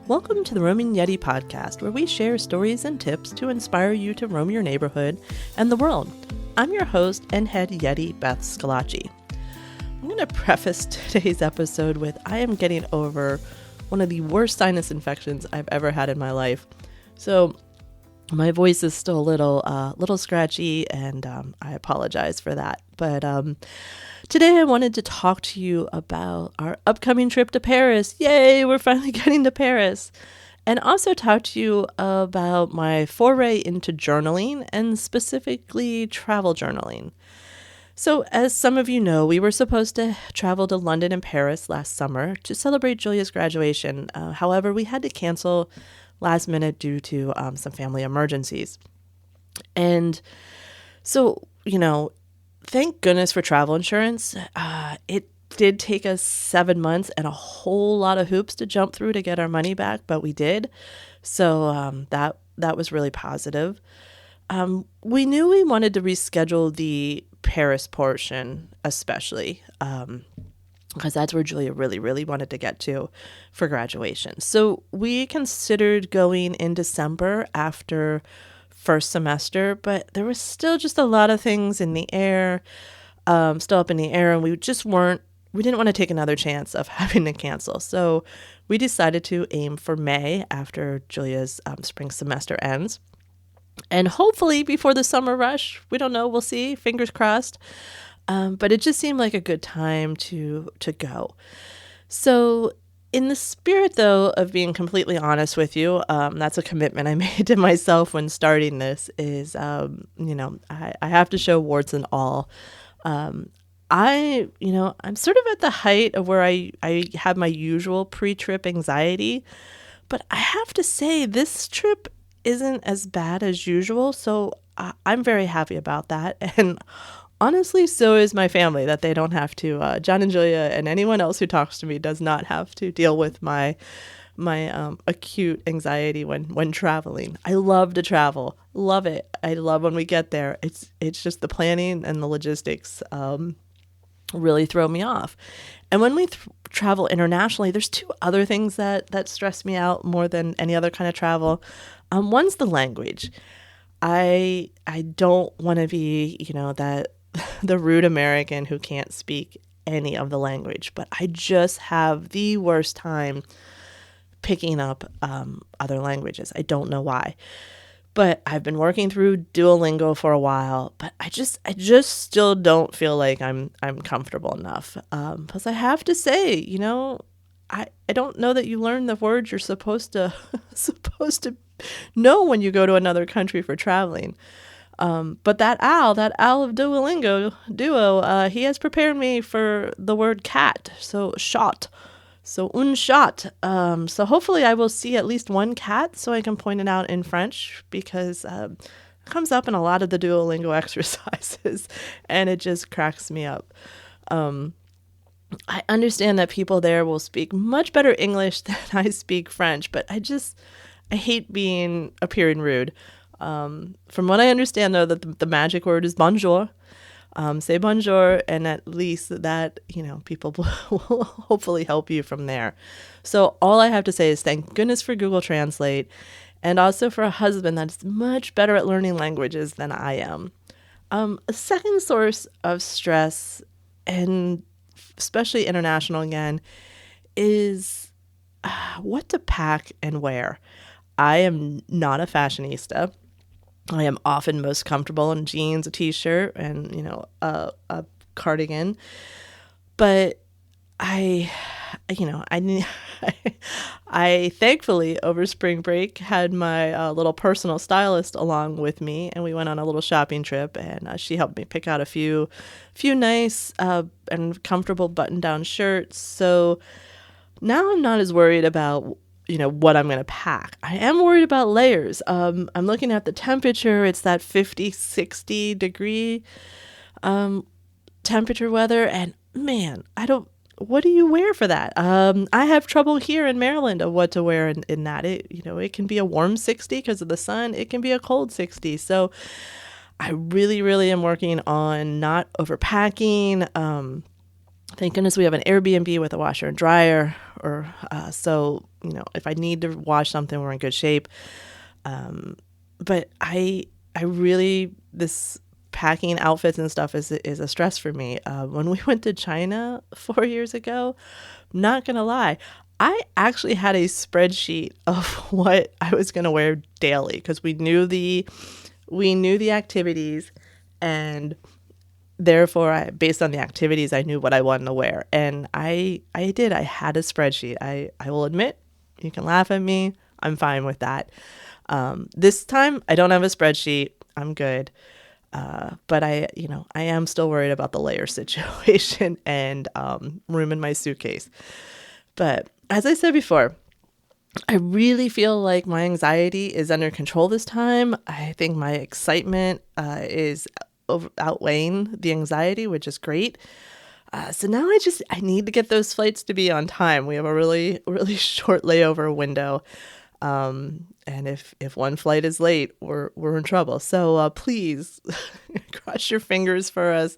Welcome to the Roaming Yeti podcast, where we share stories and tips to inspire you to roam your neighborhood and the world. I'm your host and head Yeti, Beth Scalacci. I'm going to preface today's episode with I am getting over one of the worst sinus infections I've ever had in my life. So my voice is still a little scratchy, and I apologize for that. But today I wanted to talk to you about our upcoming trip to Paris. Yay, we're finally getting to Paris. And also talk to you about my foray into journaling, and specifically travel journaling. So as some of you know, we were supposed to travel to London and Paris last summer to celebrate Julia's graduation. However, we had to cancel last minute due to some family emergencies. And so, thank goodness for travel insurance. It did take us 7 months and a whole lot of hoops to jump through to get our money back, but we did. So that was really positive. We knew we wanted to reschedule the Paris portion, especially because that's where Julia really, really wanted to get to for graduation. So we considered going in December after first semester, but there was still just a lot of things in the air, still up in the air, and we didn't want to take another chance of having to cancel. So we decided to aim for May after Julia's spring semester ends. And hopefully before the summer rush. We don't know, we'll see, fingers crossed. But it just seemed like a good time to go. So in the spirit, though, of being completely honest with you, that's a commitment I made to myself when starting this is, I have to show warts and all. I'm sort of at the height of where I have my usual pre-trip anxiety, but I have to say this trip isn't as bad as usual. So I'm very happy about that. And honestly, so is my family, that they don't have to, John and Julia and anyone else who talks to me does not have to deal with my acute anxiety when traveling. I love to travel. Love it. I love when we get there. It's just the planning and the logistics really throw me off. And when we travel internationally, there's two other things that stress me out more than any other kind of travel. One's the language. I don't want to be, that the rude American who can't speak any of the language, but I just have the worst time picking up other languages. I don't know why, but I've been working through Duolingo for a while, but I just still don't feel like I'm comfortable enough. Plus I have to say, I don't know that you learn the words you're supposed to know when you go to another country for traveling. But that Al of Duolingo, he has prepared me for the word cat. So shot. So un shot. So hopefully I will see at least one cat so I can point it out in French, because it comes up in a lot of the Duolingo exercises and it just cracks me up. I understand that people there will speak much better English than I speak French, but I hate appearing rude. From what I understand, though, that the magic word is bonjour. Say bonjour, and at least that, people will hopefully help you from there. So all I have to say is thank goodness for Google Translate, and also for a husband that's much better at learning languages than I am. A second source of stress, and especially international again, is what to pack and wear. I am not a fashionista. I am often most comfortable in jeans, a t-shirt, and, a cardigan. But I thankfully over spring break had my little personal stylist along with me, and we went on a little shopping trip, and she helped me pick out a few nice and comfortable button-down shirts. So now I'm not as worried about what I'm going to pack. I am worried about layers. I'm looking at the temperature. It's that 50, 60 degree temperature weather. And man, what do you wear for that? I have trouble here in Maryland of what to wear in that. It can be a warm 60 because of the sun. It can be a cold 60. So I really, really am working on not overpacking. Thank goodness we have an Airbnb with a washer and dryer, or so if I need to wash something, we're in good shape. But I really, this packing outfits and stuff is a stress for me. When we went to China 4 years ago, not gonna lie, I actually had a spreadsheet of what I was gonna wear daily because we knew the activities, and therefore, based on the activities, I knew what I wanted to wear. And I had a spreadsheet. I will admit, you can laugh at me. I'm fine with that. This time I don't have a spreadsheet. I'm good. But I am still worried about the layer situation and room in my suitcase. But as I said before, I really feel like my anxiety is under control this time. I think my excitement is outweighing the anxiety, which is great. So now I need to get those flights to be on time. We have a really, really short layover window. And if one flight is late, we're in trouble. So please cross your fingers for us.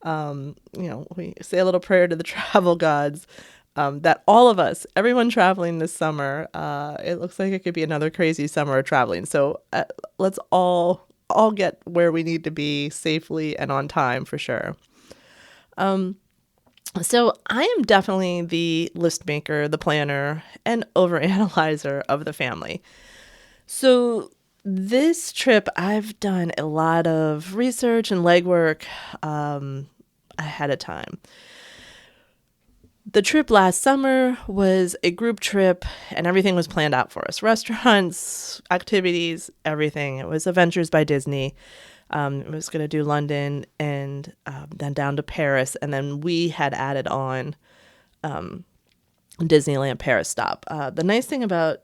We say a little prayer to the travel gods. That all of us, everyone traveling this summer, it looks like it could be another crazy summer of traveling. So let's all get where we need to be safely and on time for sure. So I am definitely the list maker, the planner, and overanalyzer of the family. So this trip, I've done a lot of research and legwork ahead of time. The trip last summer was a group trip, and everything was planned out for us. Restaurants, activities, everything. It was Adventures by Disney. It was going to do London and then down to Paris. And then we had added on Disneyland Paris stop. The nice thing about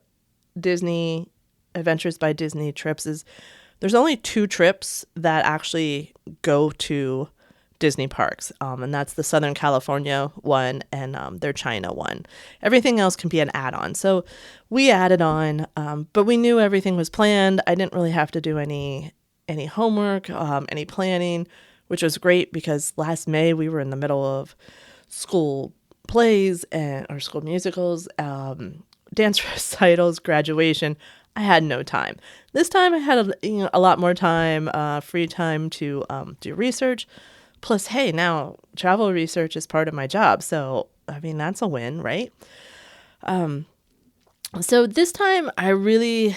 Disney Adventures by Disney trips is there's only 2 trips that actually go to Disney parks, and that's the Southern California one and their China one. Everything else can be an add-on. So we added on, but we knew everything was planned. I didn't really have to do any homework, any planning, which was great because last May we were in the middle of school plays or school musicals, dance recitals, graduation. I had no time. This time I had a lot more time, free time to do research. Plus, hey, now travel research is part of my job. So, I mean, that's a win, right? So this time I went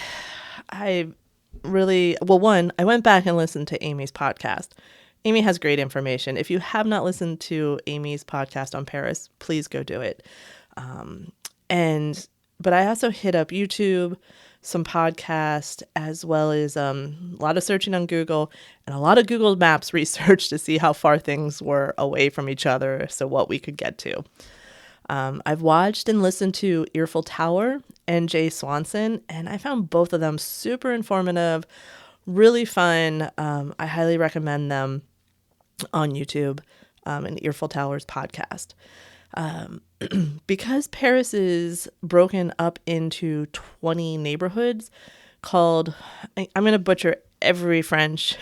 back and listened to Amy's podcast. Amy has great information. If you have not listened to Amy's podcast on Paris, please go do it. But I also hit up YouTube, some podcasts, as well as a lot of searching on Google and a lot of Google Maps research to see how far things were away from each other, so what we could get to. I've watched and listened to Eiffel Tower and Jay Swanson, and I found both of them super informative, really fun. I highly recommend them on YouTube and Eiffel Tower's podcast. Because Paris is broken up into 20 neighborhoods called, I'm going to butcher every French,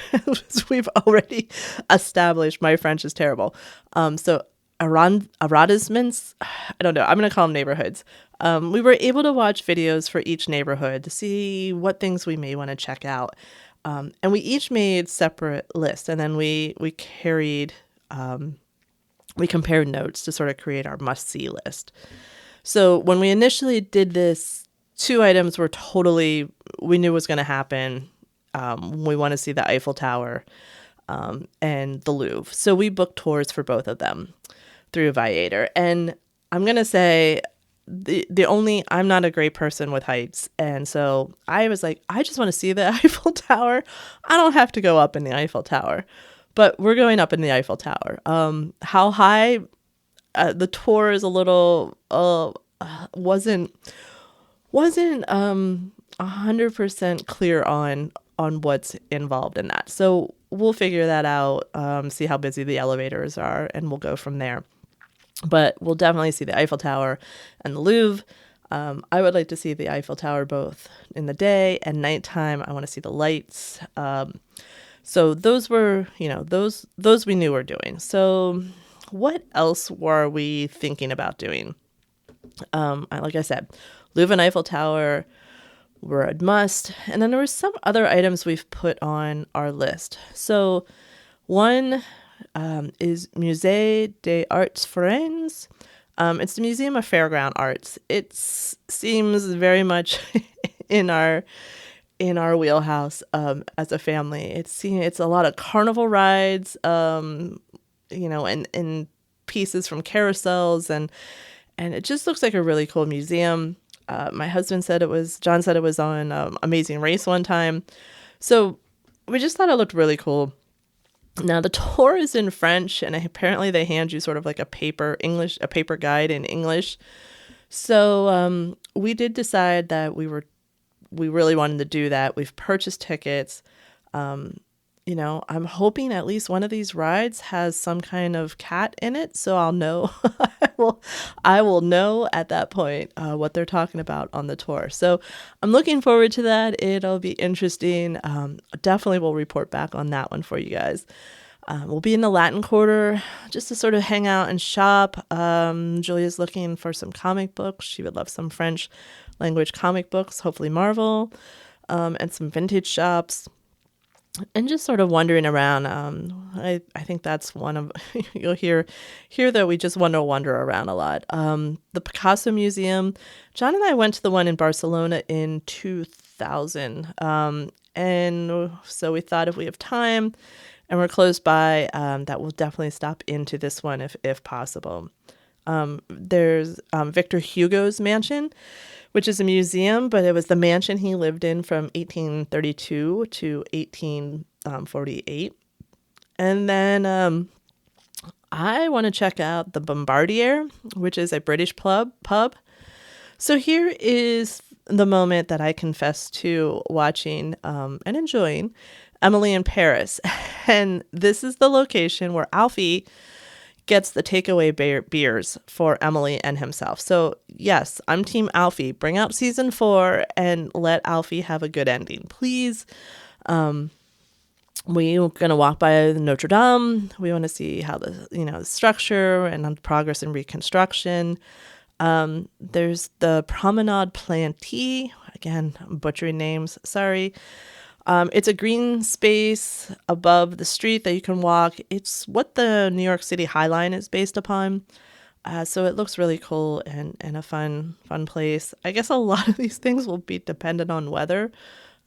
we've already established my French is terrible. So arrondissements, I don't know, I'm going to call them neighborhoods. We were able to watch videos for each neighborhood to see what things we may want to check out. And we each made separate lists, and then we compared notes to sort of create our must-see list. So when we initially did this, 2 items we knew was going to happen. We want to see the Eiffel Tower and the Louvre. So we booked tours for both of them through Viator. And I'm going to say I'm not a great person with heights. And so I was like, I just want to see the Eiffel Tower. I don't have to go up in the Eiffel Tower. But we're going up in the Eiffel Tower. How high? The tour is a little wasn't 100% clear on what's involved in that. So we'll figure that out. See how busy the elevators are, and we'll go from there. But we'll definitely see the Eiffel Tower and the Louvre. I would like to see the Eiffel Tower both in the day and nighttime. I want to see the lights. So those were, those we knew were doing. So what else were we thinking about doing? Like I said, Louvre and Eiffel Tower were a must. And then there were some other items we've put on our list. So one is Musée des Arts Foraines. It's the Museum of Fairground Arts. It seems very much in our wheelhouse as a family. It's a lot of carnival rides, and pieces from carousels, and it just looks like a really cool museum. My husband said John said it was on Amazing Race one time. So we just thought it looked really cool. Now the tour is in French, and apparently they hand you sort of like a paper guide in English. So we did decide that we really wanted to do that. We've purchased tickets. I'm hoping at least one of these rides has some kind of cat in it, so I'll know. I will know at that point what they're talking about on the tour. So I'm looking forward to that. It'll be interesting. Definitely will report back on that one for you guys. We'll be in the Latin Quarter just to sort of hang out and shop. Julia's looking for some comic books. She would love some French language comic books, hopefully Marvel, and some vintage shops. And just sort of wandering around. I think that's one of you'll hear that we just want to wander around a lot. The Picasso Museum. John and I went to the one in Barcelona in 2000, and so we thought if we have time and we're close by, that we'll definitely stop into this one if possible. There's Victor Hugo's mansion, which is a museum, but it was the mansion he lived in from 1832 to 1848. And then I want to check out the Bombardier, which is a British pub. So here is the moment that I confess to watching and enjoying Emily in Paris. And this is the location where Alfie gets the takeaway beers for Emily and himself. So yes, I'm Team Alfie. Bring out season 4 and let Alfie have a good ending, please. We're going to walk by Notre Dame. We want to see how the structure and the progress in reconstruction. There's the Promenade Planty. Again, I'm butchering names. Sorry. It's a green space above the street that you can walk. It's what the New York City High Line is based upon. So it looks really cool and a fun place. I guess a lot of these things will be dependent on weather.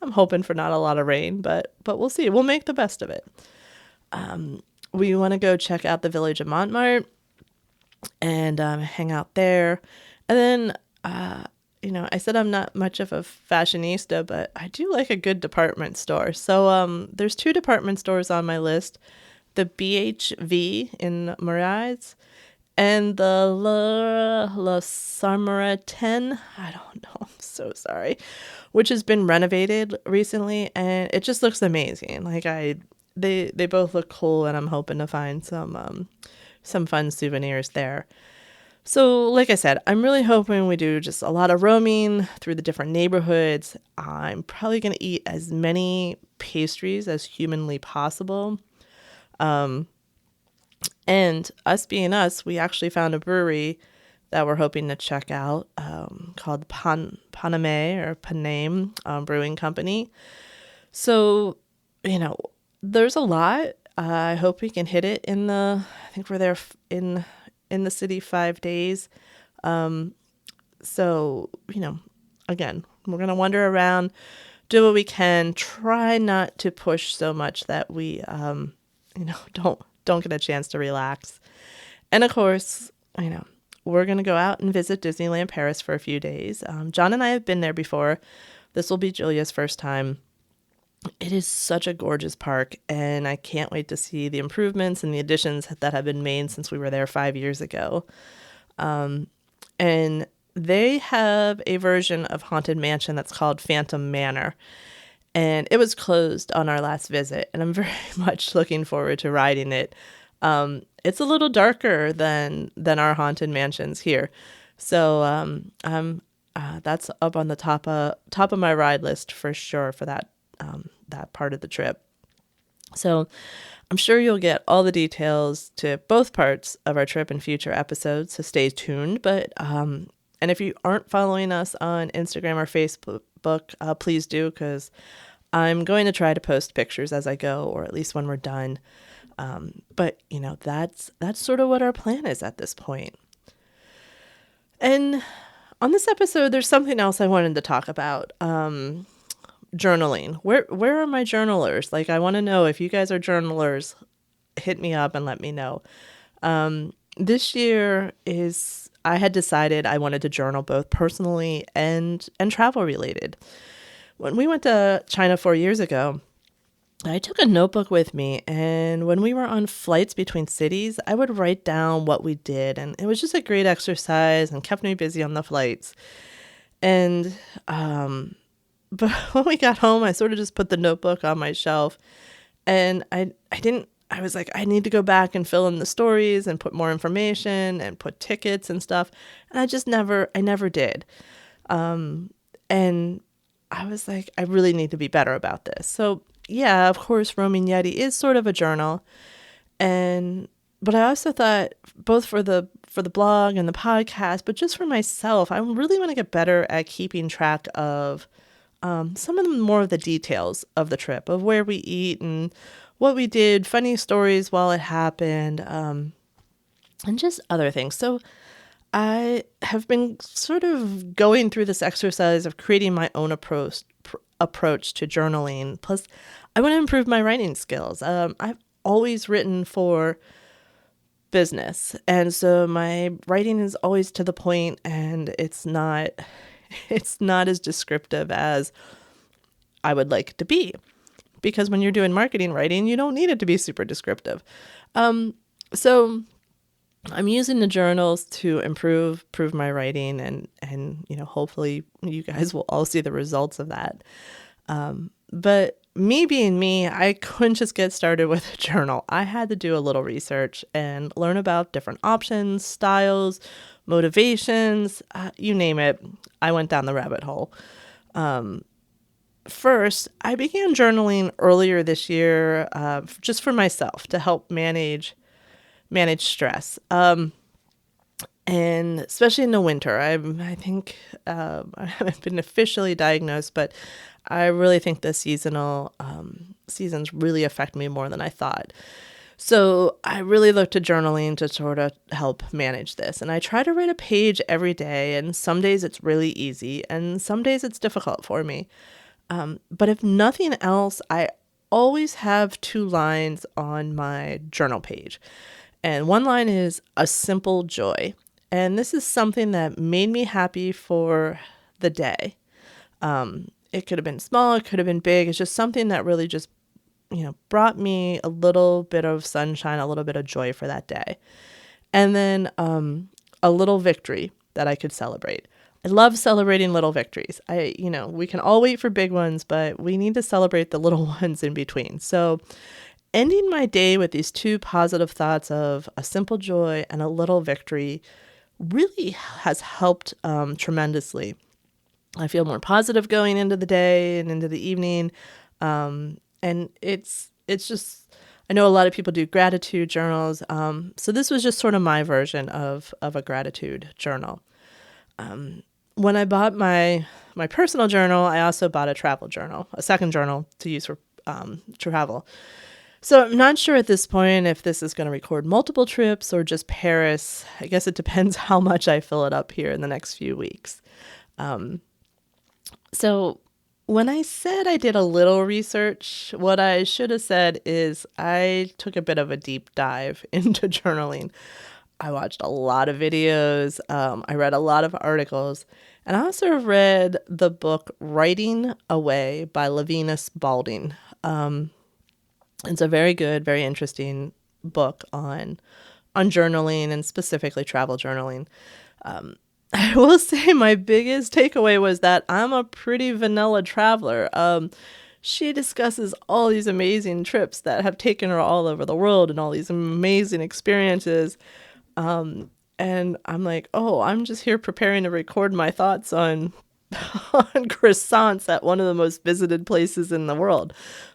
I'm hoping for not a lot of rain, but we'll see. We'll make the best of it. We want to go check out the village of Montmartre and hang out there. And then I said I'm not much of a fashionista, but I do like a good department store. So there's 2 department stores on my list, the BHV in Moraes and the La Samaritaine, I don't know, I'm so sorry, which has been renovated recently, and it just looks amazing. Like they both look cool, and I'm hoping to find some fun souvenirs there. So like I said, I'm really hoping we do just a lot of roaming through the different neighborhoods. I'm probably going to eat as many pastries as humanly possible. And us being us, we actually found a brewery that we're hoping to check out called Paname Brewing Company. So, there's a lot. I hope we can hit it I think we're there in the city 5 days. So, again, we're going to wander around, do what we can, try not to push so much that we, don't get a chance to relax. And of course, we're going to go out and visit Disneyland Paris for a few days. John and I have been there before. This will be Julia's first time. It is such a gorgeous park, and I can't wait to see the improvements and the additions that have been made since we were there 5 years ago. And they have a version of Haunted Mansion that's called Phantom Manor, and it was closed on our last visit, and I'm very much looking forward to riding it. It's a little darker than our Haunted Mansions here, so that's up on the top of my ride list for sure for that part of the trip. So I'm sure you'll get all the details to both parts of our trip in future episodes, so stay tuned. And if you aren't following us on Instagram or Facebook, please do, because I'm going to try to post pictures as I go, or at least when we're done. But that's sort of what our plan is at this point. And on this episode, there's something else I wanted to talk about. Journaling. Where are my journalers? Like, I want to know if you guys are journalers, hit me up and let me know. This year I had decided I wanted to journal both personally and travel related. When we went to China 4 years ago, I took a notebook with me, and when we were on flights between cities, I would write down what we did, and it was just a great exercise and kept me busy on the flights. And but when we got home, I sort of just put the notebook on my shelf, and I was like, I need to go back and fill in the stories and put more information and put tickets and stuff. And I never did. And I was like, I really need to be better about this. So yeah, of course, Roaming Yeti is sort of a journal. But I also thought, both for the blog and the podcast, but just for myself, I really want to get better at keeping track of some of more of the details of the trip, of where we eat and what we did, funny stories while it happened, and just other things. So I have been sort of going through this exercise of creating my own approach to journaling. Plus, I want to improve my writing skills. I've always written for business, and so my writing is always to the point, and it's not as descriptive as I would like it to be. Because when you're doing marketing writing, you don't need it to be super descriptive. So I'm using the journals to improve my writing, and hopefully you guys will all see the results of that. But me being me, I couldn't just get started with a journal. I had to do a little research and learn about different options, styles, motivations, you name it. I went down the rabbit hole. First, I began journaling earlier this year, just for myself to help manage stress. And especially in the winter, I think I haven't been officially diagnosed, but I really think the seasons really affect me more than I thought. So I really look to journaling to sort of help manage this. And I try to write a page every day, and some days it's really easy, and some days it's difficult for me. But if nothing else, I always have 2 lines on my journal page. And one line is a simple joy. And this is something that made me happy for the day. It could have been small, it could have been big. It's just something that really just, brought me a little bit of sunshine, a little bit of joy for that day. And then a little victory that I could celebrate. I love celebrating little victories. We can all wait for big ones, but we need to celebrate the little ones in between. So ending my day with these 2 positive thoughts of a simple joy and a little victory really has helped tremendously. I feel more positive going into the day and into the evening. And it's just, I know a lot of people do gratitude journals. So this was just sort of my version of a gratitude journal. When I bought my personal journal, I also bought a travel journal, a second journal to use for travel. So I'm not sure at this point if this is going to record multiple trips or just Paris. I guess it depends how much I fill it up here in the next few weeks. So when I said I did a little research, what I should have said is I took a bit of a deep dive into journaling. I watched a lot of videos. I read a lot of articles. And I also read the book Writing Away by Levinus Balding. It's a very good, very interesting book on journaling and specifically travel journaling. I will say my biggest takeaway was that I'm a pretty vanilla traveler. She discusses all these amazing trips that have taken her all over the world and all these amazing experiences. And I'm like, oh, I'm just here preparing to record my thoughts on croissants at one of the most visited places in the world.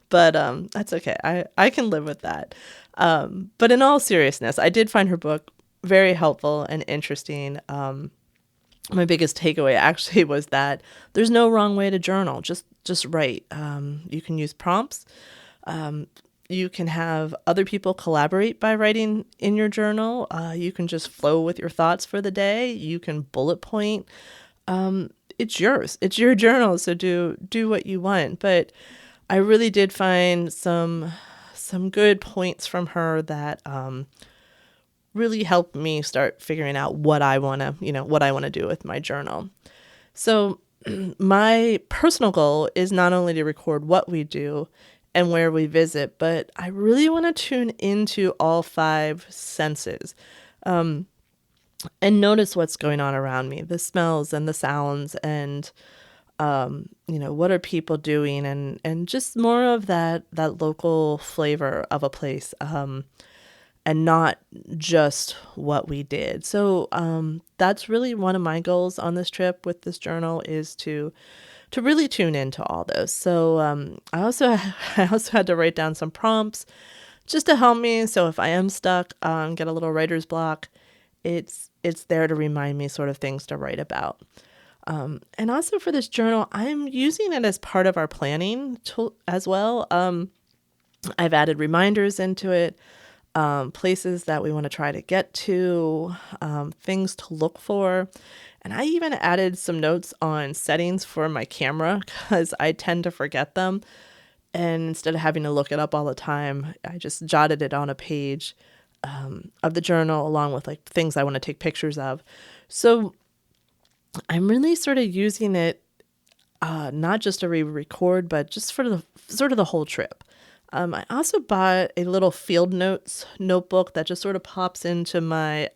but that's okay. I can live with that. But in all seriousness, I did find her book very helpful and interesting. My biggest takeaway actually was that there's no wrong way to journal. Just write. You can use prompts. You can have other people collaborate by writing in your journal. You can just flow with your thoughts for the day. You can bullet point. It's yours. It's your journal, so do what you want. But I really did find some good points from her that really helped me start figuring out what I want to do with my journal. So my personal goal is not only to record what we do and where we visit, but I really want to tune into all 5 senses and notice what's going on around me, the smells and the sounds and, what are people doing and just more of that local flavor of a place. And not just what we did. So that's really one of my goals on this trip with this journal is to really tune into all those. So I also had to write down some prompts just to help me. So if I am stuck, get a little writer's block, it's there to remind me sort of things to write about. And also for this journal, I'm using it as part of our planning tool as well. I've added reminders into it. Places that we want to try to get to, things to look for. And I even added some notes on settings for my camera because I tend to forget them. And instead of having to look it up all the time, I just jotted it on a page of the journal along with like things I want to take pictures of. So I'm really sort of using it not just to record, but just for the sort of the whole trip. I also bought a little field notes notebook that just sort of pops into my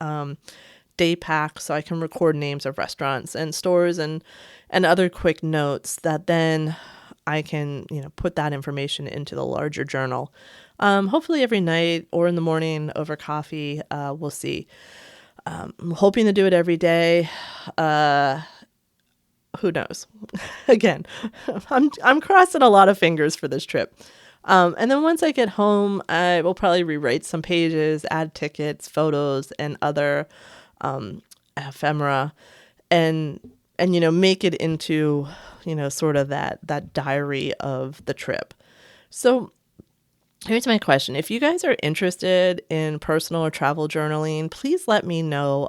day pack so I can record names of restaurants and stores and other quick notes that then I can, put that information into the larger journal. Hopefully every night or in the morning over coffee, we'll see. I'm hoping to do it every day. Who knows? Again, I'm crossing a lot of fingers for this trip. And then once I get home, I will probably rewrite some pages, add tickets, photos, and other ephemera, and make it into sort of that diary of the trip. So here's my question: if you guys are interested in personal or travel journaling, please let me know.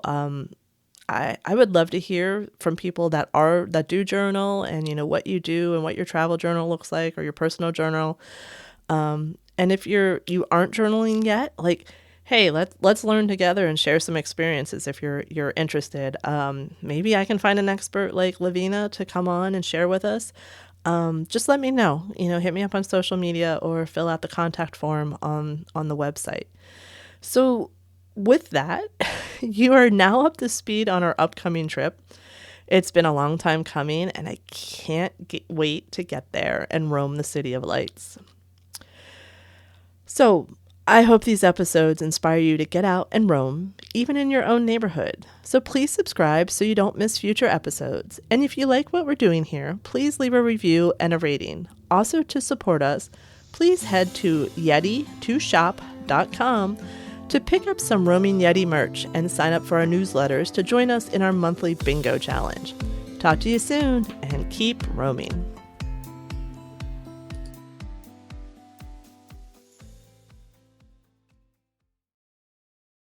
I would love to hear from people that do journal and what you do and what your travel journal looks like or your personal journal. And if you aren't journaling yet, like, hey, let's learn together and share some experiences if you're interested. Maybe I can find an expert like Lavina to come on and share with us. Just let me know, hit me up on social media or fill out the contact form on the website. So with that, you are now up to speed on our upcoming trip. It's been a long time coming and I can't wait to get there and roam the City of Lights. So I hope these episodes inspire you to get out and roam, even in your own neighborhood. So please subscribe so you don't miss future episodes. And if you like what we're doing here, please leave a review and a rating. Also, to support us, please head to yeti2shop.com to pick up some Roaming Yeti merch and sign up for our newsletters to join us in our monthly bingo challenge. Talk to you soon and keep roaming.